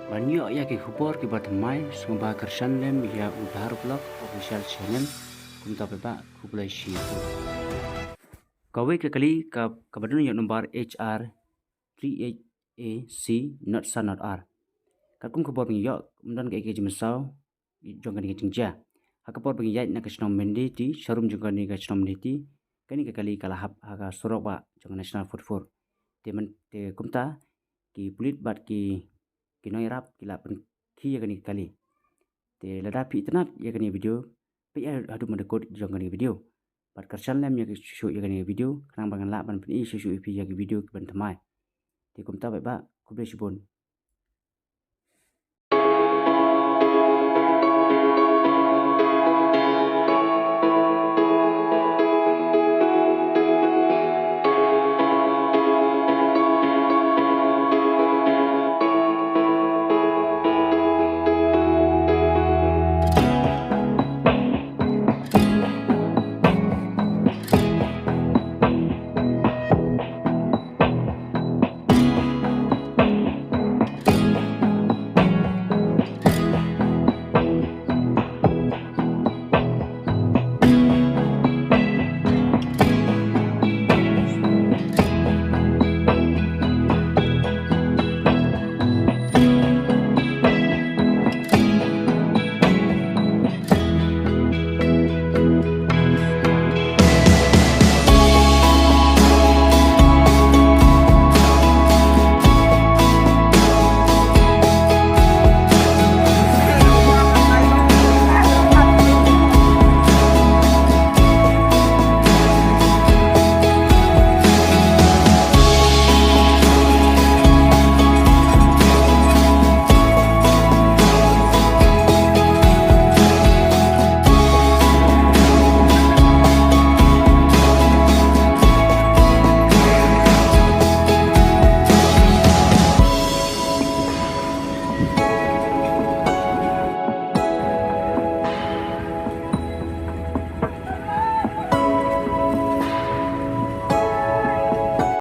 Banyak ya ke khubor ke batamai sumba kersan lem ya udhar blog official channel kumta beba kublai shipu. Kawe ke kali ka kabadun ya nomor HR 38AC not sa not R. Kakum khubor bing yo mdan ke jimsau jongkan ke jingja. Hakapor bing yai na kasnom mendeti sharum jongkan ke kasnom mendeti kani ke kali kalahap haga sorok ba jongkan national food for. Teman te kumta ki pulit bat ki kinoi rap kila pen ki ya kani kali te lada pi tanap ya kani video pe ya hadu mandekot jong kani video pat karsan lem ya shu ya kani video kanang bangan la ban pen i shu pi ya video ban tamai te kumta ba kuble shibon